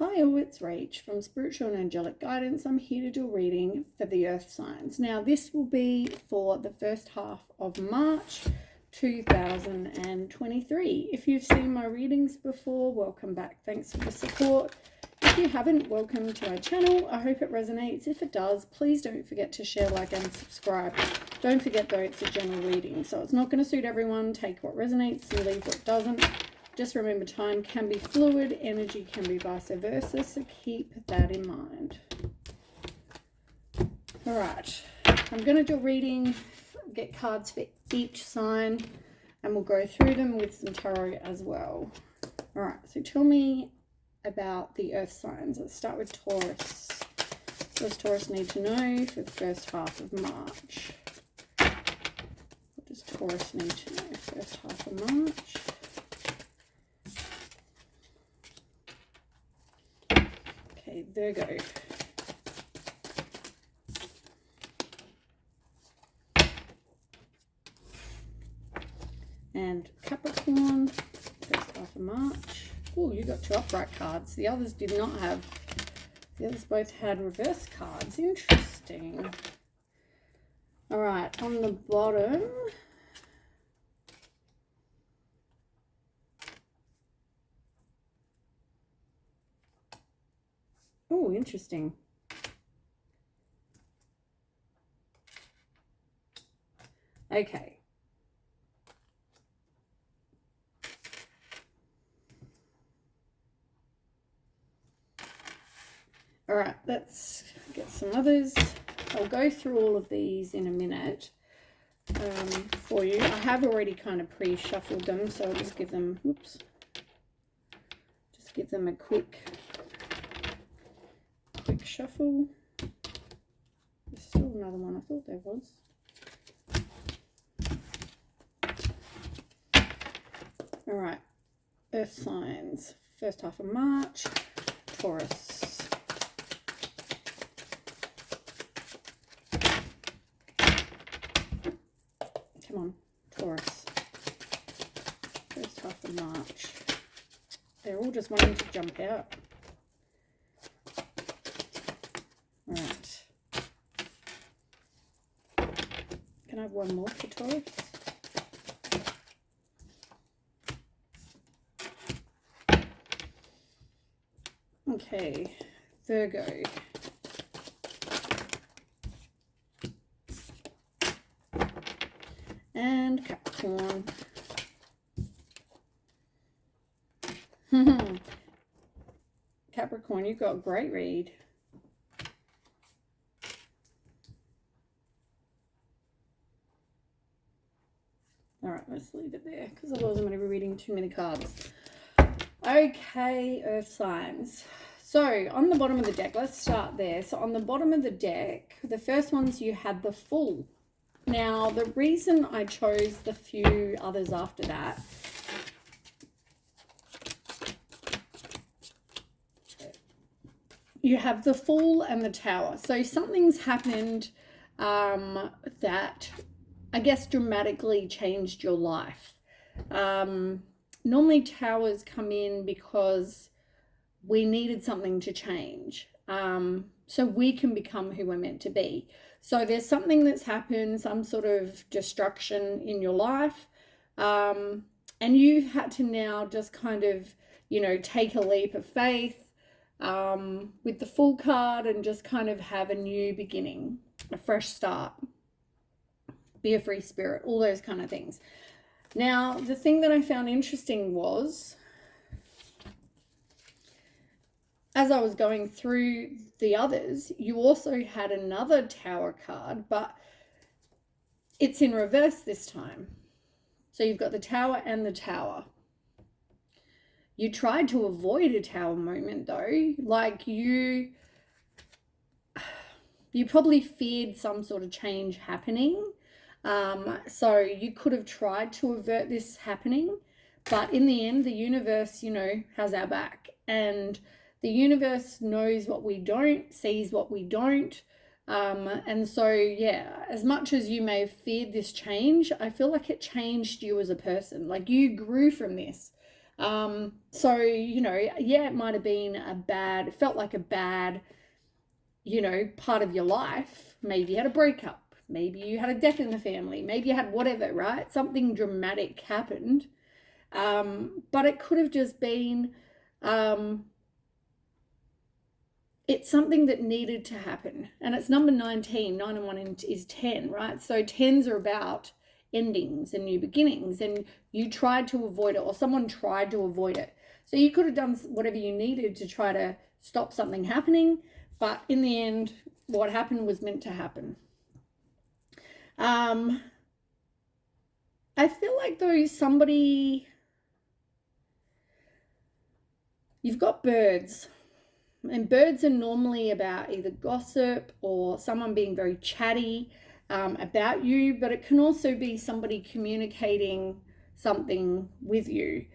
Hi all, it's Rach from Spiritual and Angelic Guidance. I'm here to do a reading for the Earth signs. Now this will be for the first half of March 2023. If you've seen my readings before, welcome back. Thanks for the support. If you haven't, welcome to my channel. I hope it resonates. If it does, please don't forget to share, like, and subscribe. Don't forget though, it's a general reading, so it's not going to suit everyone. Take what resonates and leave what doesn't. Just remember, time can be fluid, energy can be vice versa, so keep that in mind. All right, I'm going to do a reading, get cards for each sign, and we'll go through them with some tarot as well. All right, so tell me about the earth signs. Let's start with Taurus. What does Taurus need to know for the first half of March? What does Taurus need to know first half of March? Okay, Virgo. And Capricorn, first half of March. Oh, you got two upright cards. The others did not have. The others both had reverse cards. Interesting. All right, on the bottom. Oh, interesting. Okay. All right, let's get some others. I'll go through all of these in a minute for you. I have already kind of pre-shuffled them, so I'll just give them, oops, just give them a quick shuffle. There's still another one. I thought there was. All right, earth signs, first half of March, Taurus. Come on, Taurus. First half of March. They're all just wanting to jump out. All right. Can I have one more for Taurus? Okay, Virgo. And Capricorn. Capricorn, you've got a great read. All right, let's leave it there because otherwise I'm going to be reading too many cards. Okay, earth signs. So on the bottom of the deck, let's start there. So on the bottom of the deck, the first ones you had the Fool. Now, the reason I chose the few others after that, you have the Fool and the Tower. So something's happened that I guess dramatically changed your life. Normally towers come in because we needed something to change. So we can become who we're meant to be. So there's something that's happened, some sort of destruction in your life. And you've had to now just kind of, you know, take a leap of faith with the Fool card and just kind of have a new beginning, a fresh start, be a free spirit, all those kind of things. Now, the thing that I found interesting was, as I was going through the others, you also had another Tower card, but it's in reverse this time. So you've got the Tower and the Tower. You tried to avoid a Tower moment though, like you probably feared some sort of change happening. So you could have tried to avert this happening, but in the end, the universe, you know, has our back, and the universe knows what we don't, sees what we don't. And so, yeah, as much as you may have feared this change, I feel like it changed you as a person. Like you grew from this. So, you know, yeah, it might have been it felt like a bad, you know, part of your life. Maybe you had a breakup. Maybe you had a death in the family. Maybe you had whatever, right? Something dramatic happened. But it could have just been, it's something that needed to happen. And it's number 19. 9 and 1 is 10, right? So 10s are about endings and new beginnings, and you tried to avoid it, or someone tried to avoid it. So you could have done whatever you needed to try to stop something happening, but in the end, what happened was meant to happen. I feel like though you've got birds, and birds are normally about either gossip or someone being very chatty about you, but it can also be somebody communicating something with you.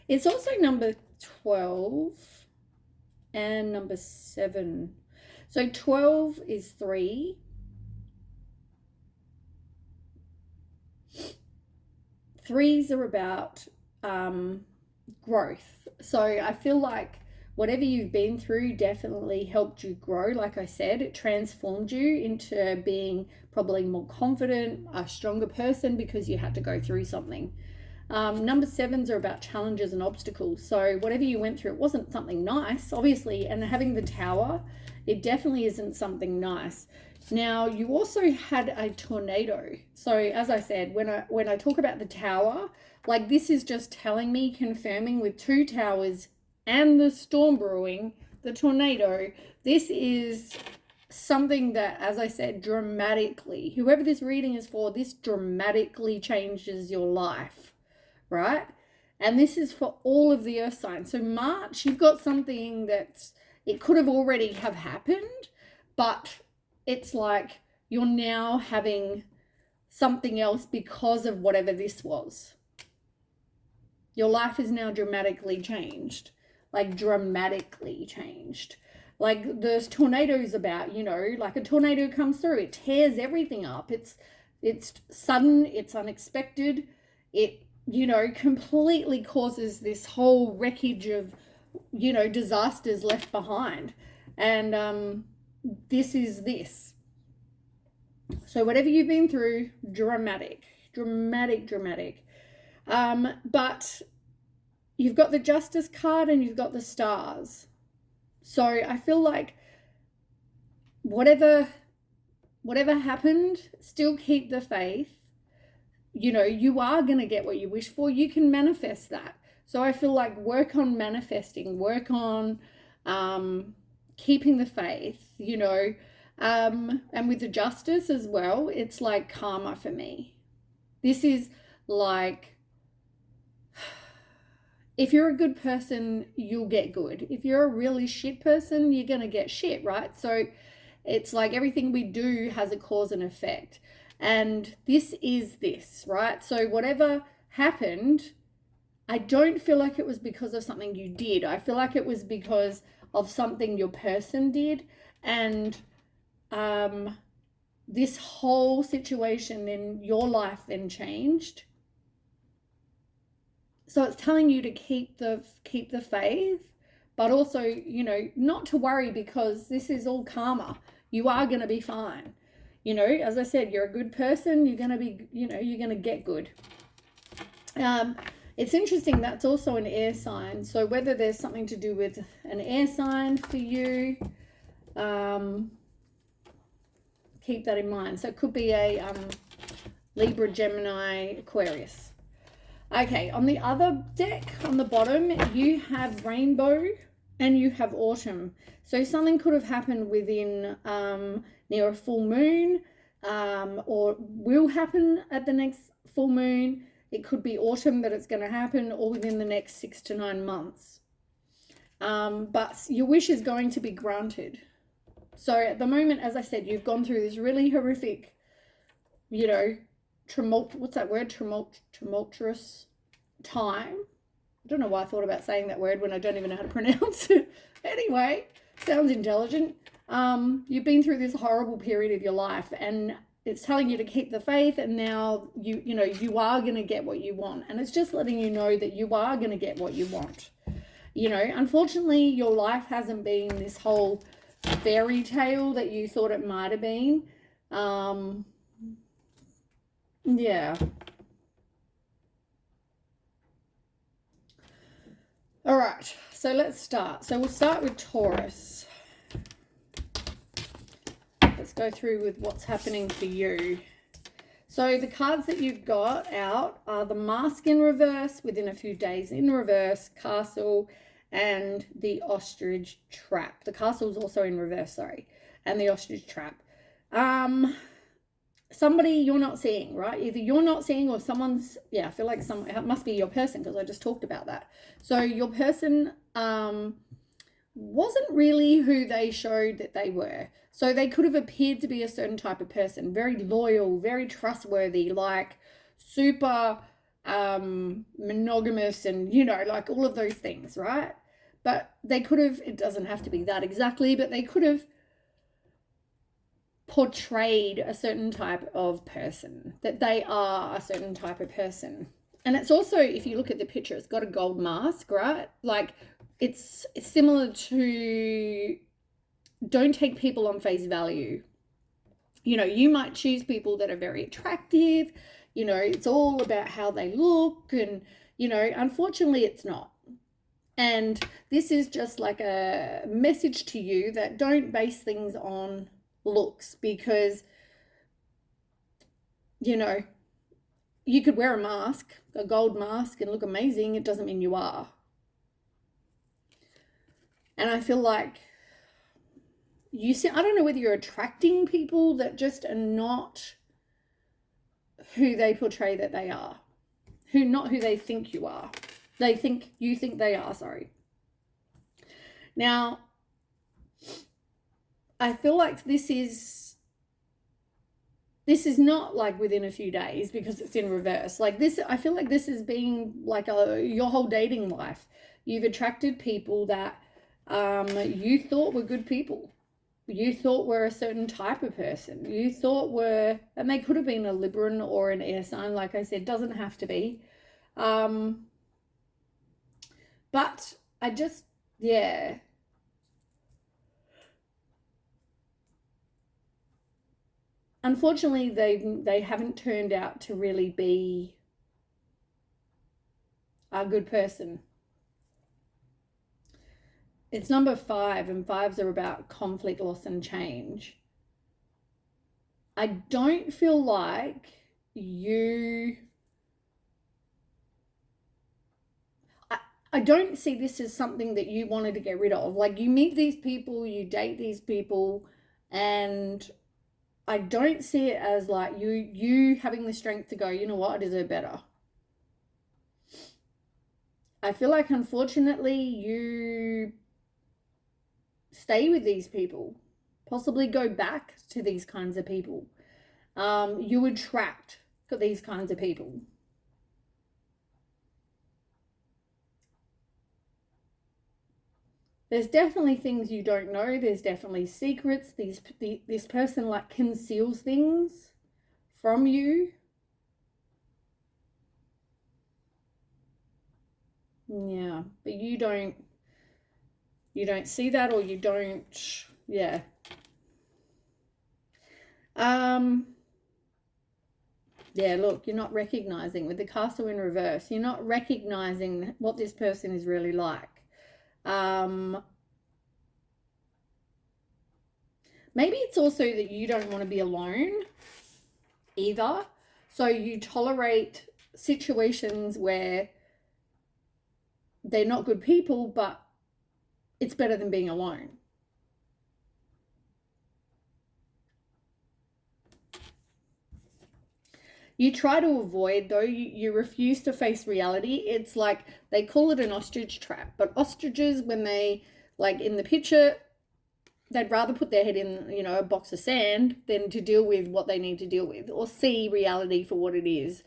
It's also number 12 and number 7. So 12 is 3. 3s are about growth. So I feel like whatever you've been through definitely helped you grow. Like I said, it transformed you into being probably more confident, a stronger person, because you had to go through something. Number 7s are about challenges and obstacles. So whatever you went through, it wasn't something nice, obviously. And having the Tower, it definitely isn't something nice. Now, you also had a tornado. So as I said, when I talk about the Tower, like this is just telling me, confirming with 2 towers and the storm brewing, the tornado, this is something that, as I said, dramatically, whoever this reading is for, this dramatically changes your life, right? And this is for all of the earth signs. So March, you've got something that's, it could have already have happened, but it's like you're now having something else because of whatever this was. Your life is now dramatically changed, like dramatically changed. Like there's tornadoes about, you know, like a tornado comes through, it tears everything up. It's sudden, it's unexpected. It, you know, completely causes this whole wreckage of, you know, disasters left behind. And this is this. So whatever you've been through, dramatic. But you've got the Justice card and you've got the Stars. So I feel like whatever happened, still keep the faith. You know, you are going to get what you wish for. You can manifest that. So I feel like work on manifesting, work on keeping the faith, you know. And with the Justice as well, it's like karma for me. This is like, if you're a good person, you'll get good. If you're a really shit person, you're going to get shit, right? So it's like everything we do has a cause and effect. And this is this, right? So whatever happened, I don't feel like it was because of something you did. I feel like it was because of something your person did. And this whole situation in your life then changed. So it's telling you to keep the faith, but also, you know, not to worry, because this is all karma. You are going to be fine. You know, as I said, you're a good person. You're going to be, you know, you're going to get good. It's interesting, that's also an air sign. So whether there's something to do with an air sign for you, keep that in mind. So it could be a Libra, Gemini, Aquarius. Okay, on the other deck, on the bottom, you have rainbow and you have autumn. So something could have happened within near a full moon, or will happen at the next full moon. It could be autumn that it's going to happen, or within the next 6 to 9 months. But your wish is going to be granted. So at the moment, as I said, you've gone through this really horrific, you know, tumultuous time. I don't know why I thought about saying that word when I don't even know how to pronounce it. Anyway, sounds intelligent. You've been through this horrible period of your life, and it's telling you to keep the faith, and now you are going to get what you want, and it's just letting you know that you are going to get what you want. Unfortunately, your life hasn't been this whole fairy tale that you thought it might have been. Yeah. All right, so let's start. So we'll start with Taurus. Let's go through with what's happening for you. So the cards that you got out are the Mask in reverse, Within a Few Days in reverse, Castle, and the Ostrich Trap. The Castle is also in reverse, sorry, and the Ostrich Trap. Somebody you're not seeing, right? Either you're not seeing or someone's, I feel like it must be your person, because I just talked about that. So your person wasn't really who they showed that they were. So they could have appeared to be a certain type of person, very loyal, very trustworthy, like super monogamous, and like all of those things, right? But they could have, it doesn't have to be that exactly, but they could have portrayed a certain type of person, that they are a certain type of person. And it's also, if you look at the picture, it's got a gold mask, right? Like it's similar to, don't take people on face value. You might choose people that are very attractive, it's all about how they look, and unfortunately it's not. And this is just like a message to you that don't base things on looks, because you could wear a mask, a gold mask, and look amazing. It doesn't mean you are. And I feel like I don't know whether you're attracting people that just are not who they portray that they are, not who they think you are. You think they are, sorry. Now, I feel like this is not like within a few days, because it's in reverse. Like this, I feel like this has been like your whole dating life. You've attracted people that you thought were good people. You thought were a certain type of person. You thought were, and they could have been a Libran or an air sign, like I said, doesn't have to be. But I just, unfortunately, they haven't turned out to really be a good person. It's number 5, and 5s are about conflict, loss, and change. I don't feel like I don't see this as something that you wanted to get rid of. Like, you meet these people, you date these people, and I don't see it as like you having the strength to go, you know what, I deserve better. I feel like, unfortunately, you stay with these people, possibly go back to these kinds of people. You attract these kinds of people. There's definitely things you don't know. There's definitely secrets. This person like conceals things from you. Yeah, but you don't see that, or you don't, yeah. Yeah, look, you're not recognizing, with the Castle in reverse, you're not recognizing what this person is really like. Maybe it's also that you don't want to be alone either. So you tolerate situations where they're not good people, but it's better than being alone. You try to avoid, though, you refuse to face reality. It's like, they call it an ostrich trap, but ostriches, when they, like in the picture, they'd rather put their head in, a box of sand than to deal with what they need to deal with, or see reality for what it is.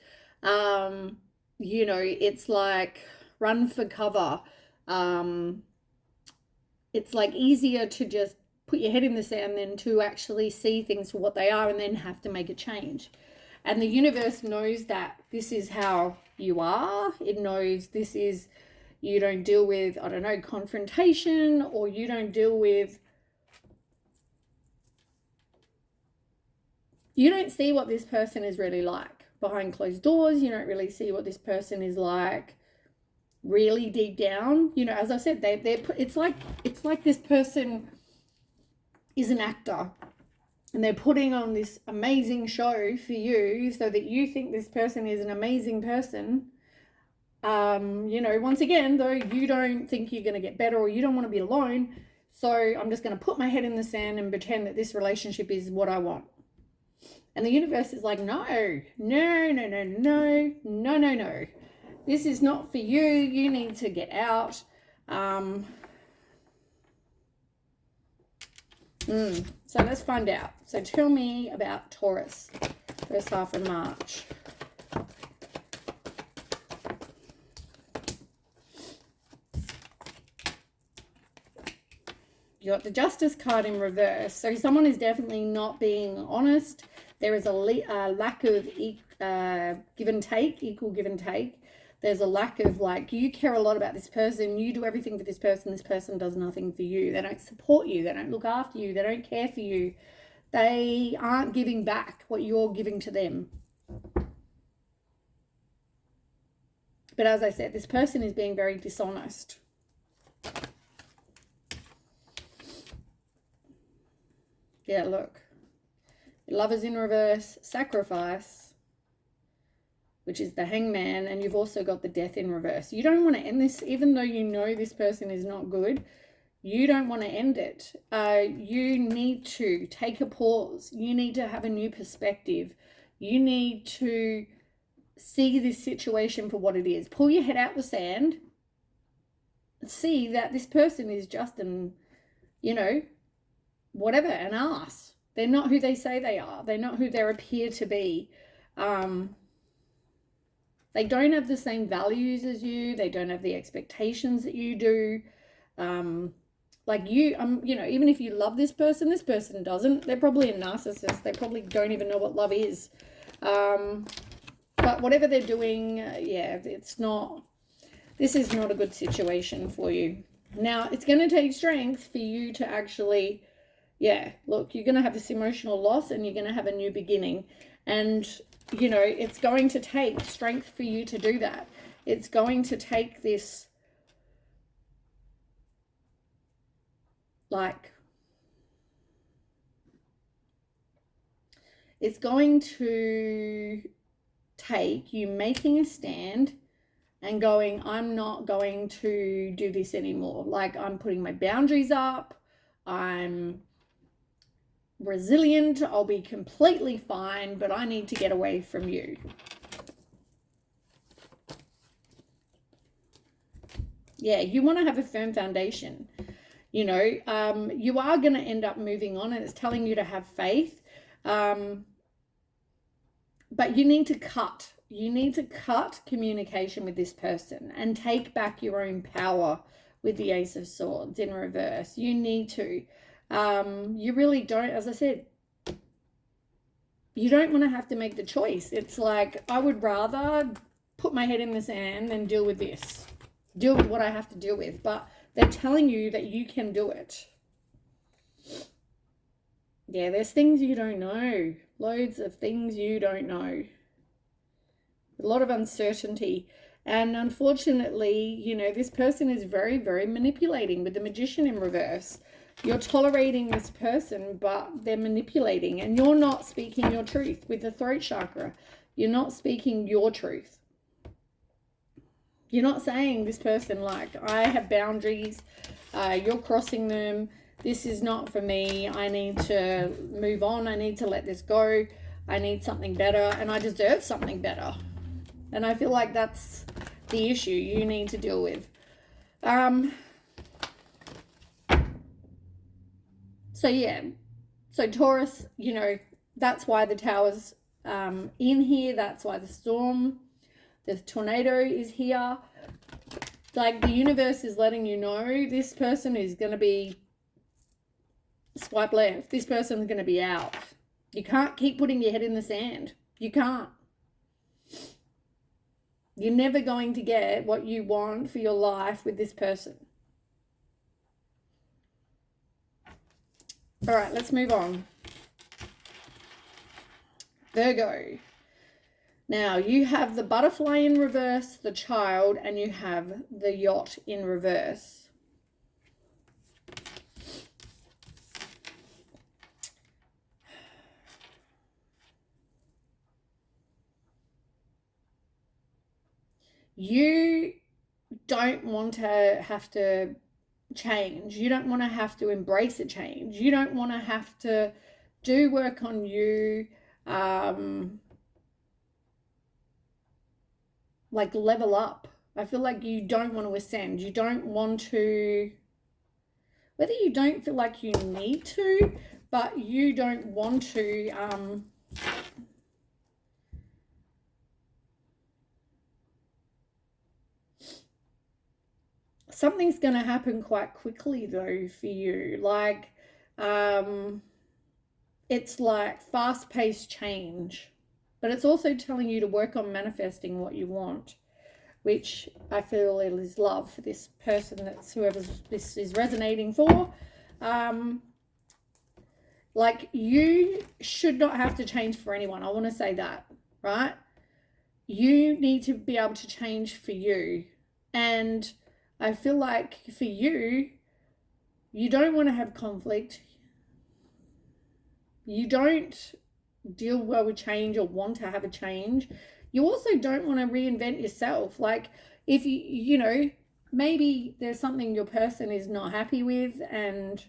It's like run for cover. It's like easier to just put your head in the sand then to actually see things for what they are and then have to make a change. And the universe knows that this is how you are. It knows this is, you don't deal with, I don't know, confrontation, or you don't deal with, you don't see what this person is really like behind closed doors. You don't really see what this person is like really deep down. You know, as I said, it's like this person is an actor and they're putting on this amazing show for you so that you think this person is an amazing person. You know, once again, though, you don't think you're going to get better, or you don't want to be alone. So I'm just going to put my head in the sand and pretend that this relationship is what I want. And the universe is like, no. This is not for you. You need to get out. So let's find out. So tell me about Taurus, first half of March. You got the Justice card in reverse. So someone is definitely not being honest. There is a lack of give and take, equal give and take. There's a lack of, like, you care a lot about this person. You do everything for this person does nothing for you. They don't support you. They don't look after you. They don't care for you. They aren't giving back what you're giving to them. But as I said, this person is being very dishonest. Yeah, look. Lovers in reverse, sacrifice, which is the Hangman, and you've also got the Death in reverse. You don't want to end this, even though you know this person is not good. You don't want to end it. You need to take a pause. You need to have a new perspective. You need to see this situation for what it is. Pull your head out the sand. See that this person is just an, you know, whatever, an ass. They're not who they say they are. They're not who they appear to be. They don't have the same values as you. They don't have the expectations that you do. Like you know, even if you love this person doesn't. They're probably a narcissist. They probably don't even know what love is. But whatever they're doing, yeah, this is not a good situation for you. Now, it's going to take strength for you to actually, yeah, look, you're going to have this emotional loss and you're going to have a new beginning. And, you know, it's going to take strength for you to do that. It's going to take this, like, it's going to take you making a stand and going, I'm not going to do this anymore. Like, I'm putting my boundaries up. I'm resilient. I'll be completely fine, but I need to get away from you. Yeah, you want to have a firm foundation. You know, you are going to end up moving on, and it's telling you to have faith. But you need to cut. You need to cut communication with this person and take back your own power with the Ace of Swords in reverse. You need to. You really don't, as I said, you don't want to have to make the choice. It's like, I would rather put my head in the sand than deal with this. Deal with what I have to deal with. But they're telling you that you can do it. Yeah, there's things you don't know. Loads of things you don't know. A lot of uncertainty. And unfortunately, you know, this person is very, very manipulating with the Magician in reverse. You're tolerating this person, but they're manipulating. And you're not speaking your truth with the throat chakra. You're not speaking your truth. You're not saying this person, like, I have boundaries. You're crossing them. This is not for me. I need to move on. I need to let this go. I need something better, and I deserve something better. And I feel like that's the issue you need to deal with. So yeah, so Taurus, you know, that's why the Tower's in here. That's why the storm, the tornado is here. Like, the universe is letting you know this person is going to be swipe left. This person's going to be out. You can't keep putting your head in the sand. You can't. You're never going to get what you want for your life with this person. All right, let's move on. Virgo. Now, you have the butterfly in reverse, the child, and you have the yacht in reverse. You don't want to have to change. You don't want to have to embrace a change. You don't want to have to do work on you, like level up. I feel like you don't want to ascend. You don't want to, whether you don't feel like you need to, but you don't want to, something's going to happen quite quickly though for you. Like, it's like fast-paced change, but it's also telling you to work on manifesting what you want, which I feel is love for this person. That's whoever this is resonating for. Like, you should not have to change for anyone. I want to say that, right? You need to be able to change for you. And I feel like for you, you don't want to have conflict. You don't deal well with change or want to have a change. You also don't want to reinvent yourself. Like, if you know, maybe there's something your person is not happy with and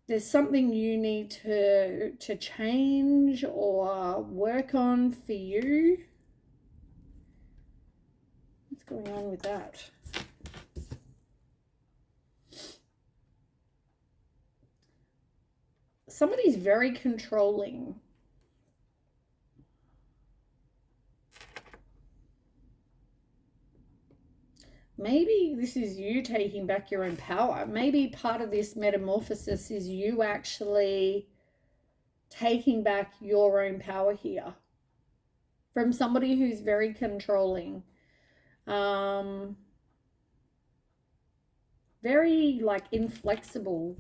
there's something you need to change or work on for you. What's going on with that? Somebody's very controlling. Maybe this is you taking back your own power. Maybe part of this metamorphosis is you actually taking back your own power here from somebody who's very controlling. Very like inflexible.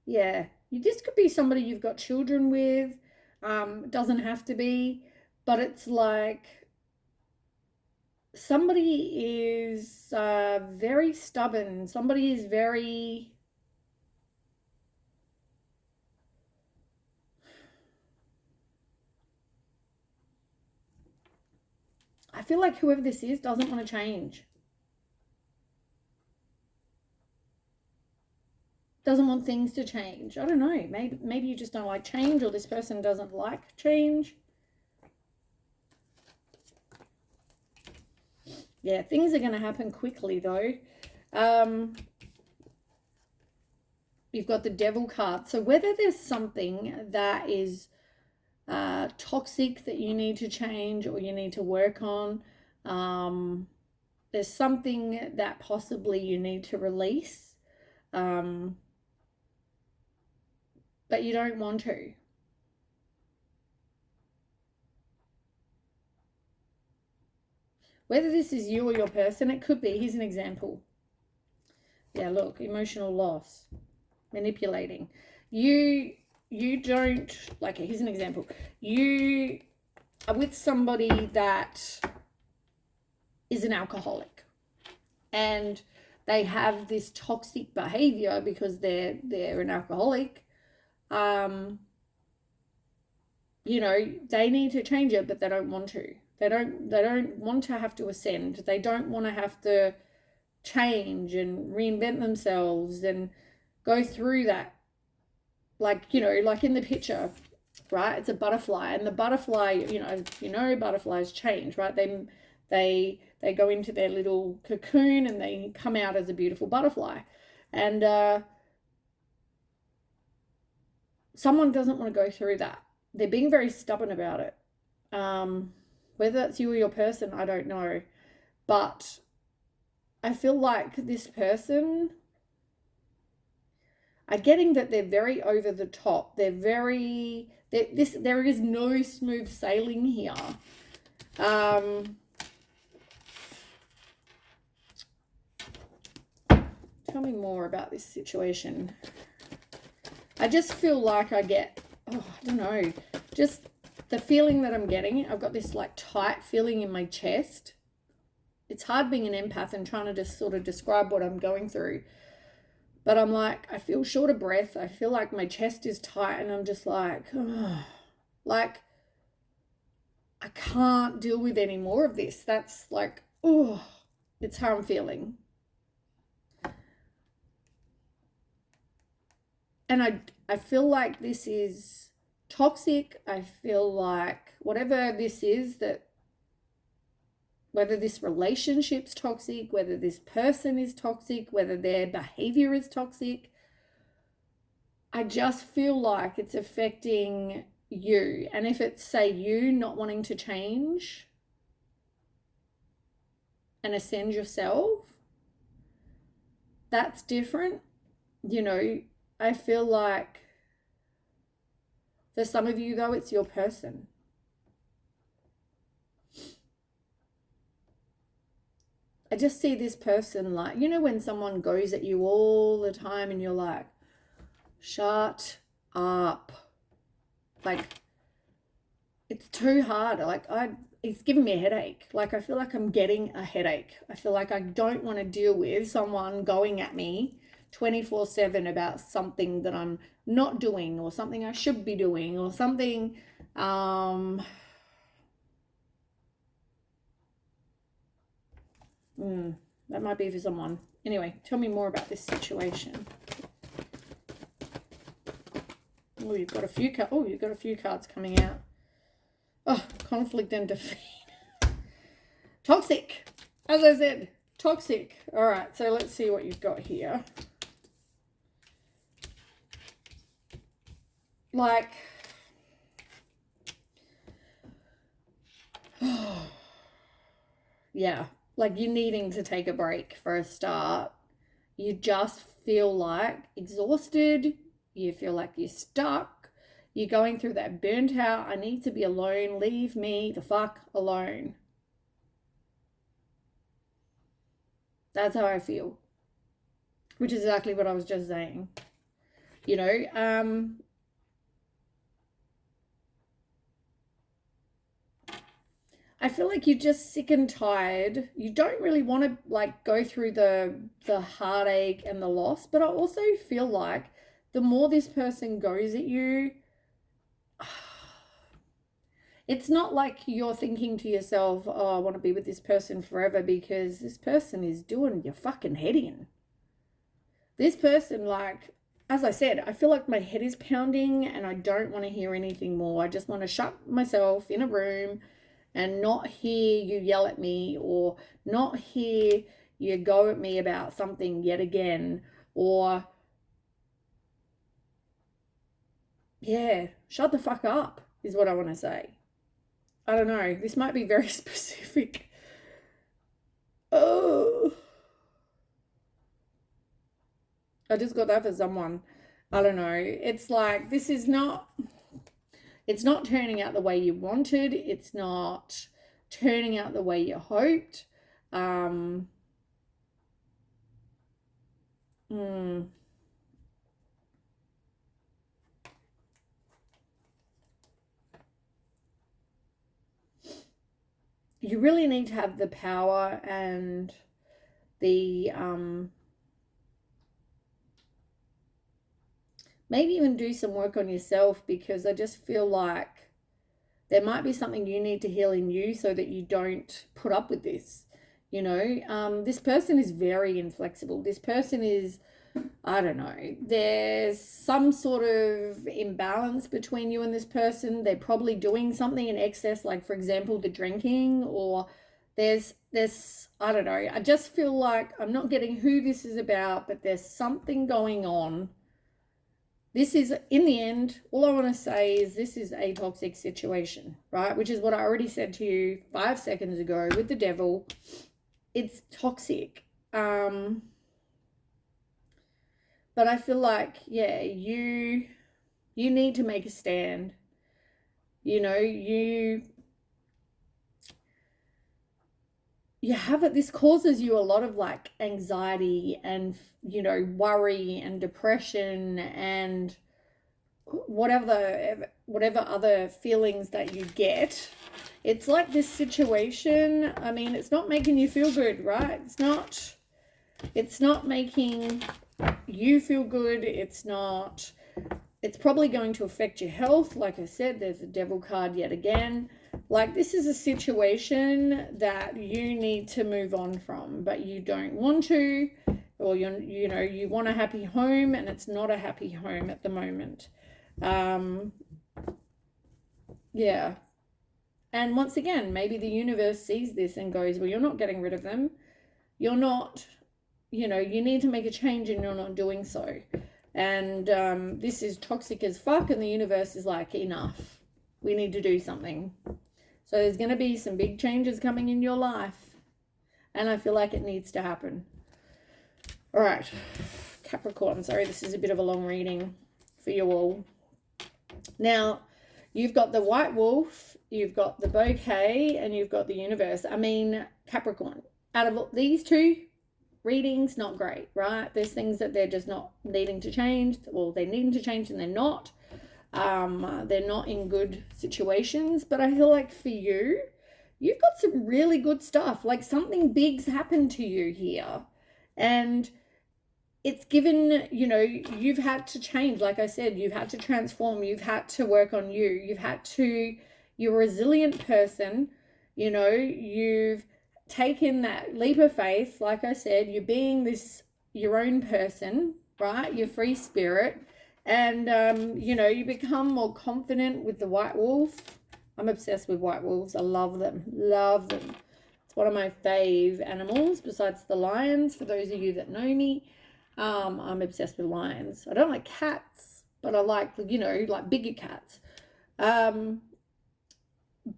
Yeah, this could be somebody you've got children with. Doesn't have to be, but it's like somebody is very stubborn. Somebody is very, I feel like whoever this is doesn't want to change. Doesn't want things to change. I don't know. Maybe you just don't like change, or this person doesn't like change. Yeah, things are going to happen quickly though. You've got the Devil card. So whether there's something that is toxic that you need to change or you need to work on, there's something that possibly you need to release, but you don't want to. Whether this is you or your person, it could be. Here's an example. Yeah, look, emotional loss, manipulating. You don't, like, here's an example. You are with somebody that is an alcoholic and they have this toxic behavior because they're an alcoholic. You know, they need to change it, but they don't want to. They don't want to have to ascend. They don't want to have to change and reinvent themselves and go through that. Like, you know, like in the picture, right? It's a butterfly, and the butterfly, you know, butterflies change, right? They go into their little cocoon and they come out as a beautiful butterfly. And someone doesn't want to go through that. They're being very stubborn about it. Whether that's you or your person, I don't know. But I feel like this person, I'm getting that they're very over the top. There is no smooth sailing here. Tell me more about this situation. I just feel like I get, I don't know, just the feeling that I'm getting. I've got this like tight feeling in my chest. It's hard being an empath and trying to just sort of describe what I'm going through. But I'm like, I feel short of breath. I feel like my chest is tight and I'm just like, like I can't deal with any more of this. That's like, it's how I'm feeling. And I feel like this is toxic. I feel like whatever this is, that whether this relationship's toxic, whether this person is toxic, whether their behavior is toxic, I just feel like it's affecting you. And if it's, say, you not wanting to change and ascend yourself, that's different. You know, I feel like for some of you, though, it's your person. I just see this person like, you know, when someone goes at you all the time and you're like, shut up. Like, it's too hard. Like, it's giving me a headache. Like, I feel like I'm getting a headache. I feel like I don't want to deal with someone going at me 24/7 about something that I'm not doing or something I should be doing or something. That might be for someone. Anyway, tell me more about this situation. Oh, you've got a few cards coming out. Oh, conflict and defeat. Toxic. As I said, toxic. All right, so let's see what you've got here. Like, yeah, like you're needing to take a break for a start. You just feel like exhausted. You feel like you're stuck. You're going through that burnt out. I need to be alone. Leave me the fuck alone. That's how I feel. Which is exactly what I was just saying. You know, I feel like you're just sick and tired. You don't really want to like go through the heartache and the loss, but I also feel like the more this person goes at you, it's not like you're thinking to yourself, oh, I want to be with this person forever, because this person is doing your fucking head in. This person, like, as I said, I feel like my head is pounding and I don't want to hear anything more. I just want to shut myself in a room and not hear you yell at me, or not hear you go at me about something yet again, or yeah, shut the fuck up is what I want to say. I don't know. This might be very specific. Oh, I just got that for someone. I don't know. It's like, this is not, it's not turning out the way you wanted. It's not turning out the way you hoped. You really need to have the power and the maybe even do some work on yourself, because I just feel like there might be something you need to heal in you so that you don't put up with this. You know, this person is very inflexible. This person is, I don't know, there's some sort of imbalance between you and this person. They're probably doing something in excess, like, for example, the drinking, or there's I don't know. I just feel like I'm not getting who this is about, but there's something going on this is, in the end, all I want to say is this is a toxic situation, right? Which is what I already said to you 5 seconds ago with the devil. It's toxic. But I feel like, yeah, you need to make a stand. You know, you have it. This causes you a lot of like anxiety and, you know, worry and depression and whatever other feelings that you get. It's like this situation, I mean, it's not making you feel good, right? It's not making you feel good. It's probably going to affect your health. Like I said, there's a devil card yet again. Like, this is a situation that you need to move on from, but you don't want to, or you want a happy home, and it's not a happy home at the moment. Yeah. And once again, maybe the universe sees this and goes, well, you're not getting rid of them. You're not, you need to make a change, and you're not doing so. And this is toxic as fuck, and the universe is like, enough. We need to do something. So there's going to be some big changes coming in your life, and I feel like it needs to happen. All right, Capricorn. Sorry, this is a bit of a long reading for you all. Now, you've got the white wolf, you've got the bouquet, and you've got the universe. I mean, Capricorn, out of these two readings, not great, right? There's things that they're just not needing to change, or they're needing to change and they're not. They're not in good situations, but I feel like for you, you've got some really good stuff. Like, something big's happened to you here, and it's given, you've had to change. Like I said, you've had to transform. You've had to work on you. You're a resilient person. You've taken that leap of faith. Like I said, you're being your own person, right? Your free spirit. And, you become more confident with the white wolf. I'm obsessed with white wolves. I love them. Love them. It's one of my fave animals besides the lions, for those of you that know me. I'm obsessed with lions. I don't like cats, but I like, like bigger cats.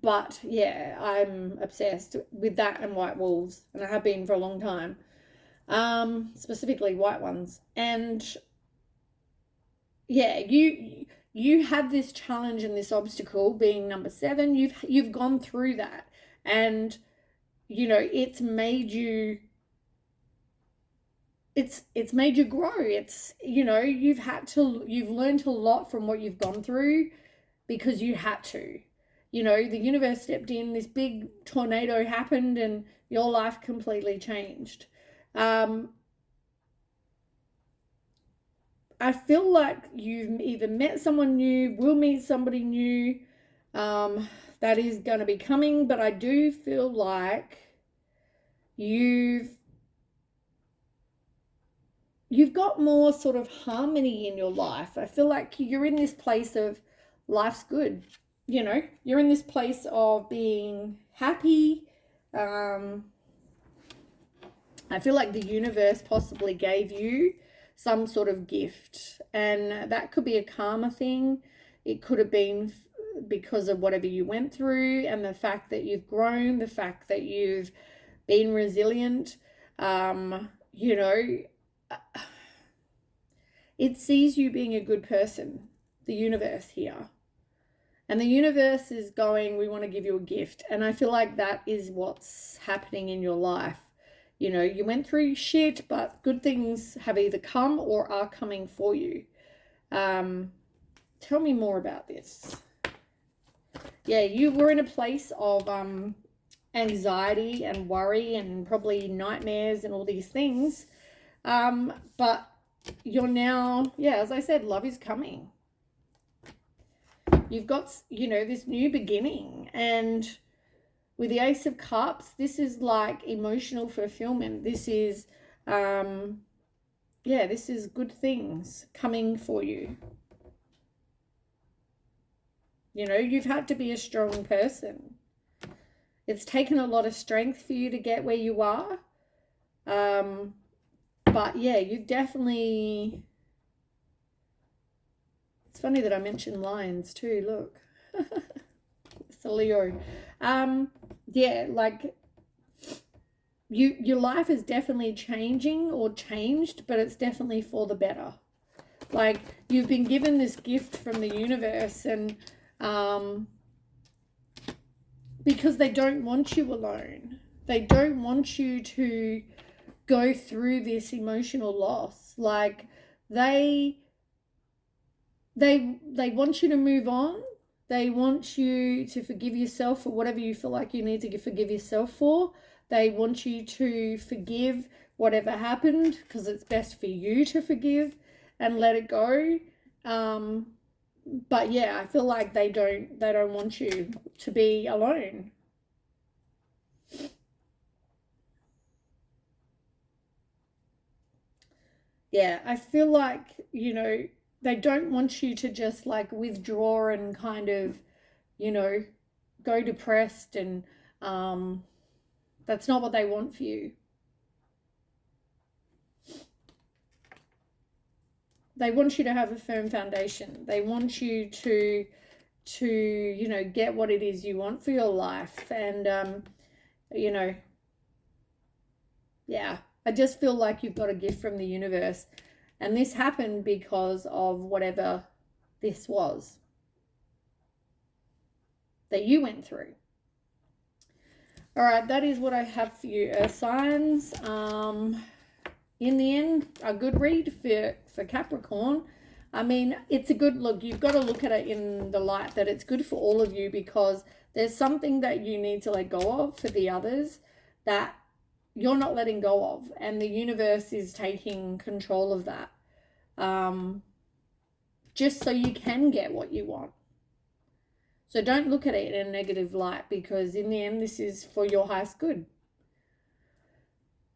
But yeah, I'm obsessed with that and white wolves, and I have been for a long time. Specifically white ones. And yeah, you had this challenge and this obstacle being number 7. You've gone through that, and it's made you grow. It's, you've learned a lot from what you've gone through, because you had to. The universe stepped in, this big tornado happened, and your life completely changed. I feel like you've either met someone new, will meet somebody new, that is going to be coming, but I do feel like you've got more sort of harmony in your life. I feel like you're in this place of life's good. You're in this place of being happy. I feel like the universe possibly gave you some sort of gift, and that could be a karma thing. It could have been because of whatever you went through, and the fact that you've grown, the fact that you've been resilient. It sees you being a good person, the universe here. And the universe is going, we want to give you a gift. And I feel like that is what's happening in your life. You went through shit, but good things have either come or are coming for you. Tell me more about this. Yeah, you were in a place of anxiety and worry and probably nightmares and all these things. But you're now, as I said, love is coming. You've got, this new beginning, and with the Ace of Cups, this is like emotional fulfillment. This is, this is good things coming for you. You've had to be a strong person. It's taken a lot of strength for you to get where you are. But yeah, you've definitely It's funny that I mentioned lions too. Look, it's a Leo. Yeah, like your life is definitely changing or changed, but it's definitely for the better. Like, you've been given this gift from the universe, and because they don't want you alone. They don't want you to go through this emotional loss. Like, they want you to move on. They want you to forgive yourself for whatever you feel like you need to forgive yourself for. They want you to forgive whatever happened, because it's best for you to forgive and let it go. But yeah, I feel like they don't want you to be alone. Yeah, I feel like, they don't want you to just like withdraw and kind of, you know, go depressed, and that's not what they want for you. They want you to have a firm foundation. They want you to get what it is you want for your life. And you know yeah, I just feel like you've got a gift from the universe, and this happened because of whatever this was that you went through. All right, that is what I have for you, Earth signs. In the end, a good read for Capricorn. I mean, it's a good look. You've got to look at it in the light that it's good for all of you, because there's something that you need to let go of for the others that you're not letting go of, and the universe is taking control of that, just so you can get what you want. So don't look at it in a negative light, because in the end, this is for your highest good.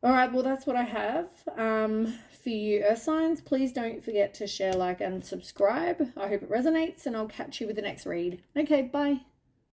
All right, well, that's what I have for you, Earth signs. Please don't forget to share, like, and subscribe. I hope it resonates, and I'll catch you with the next read. Okay, bye.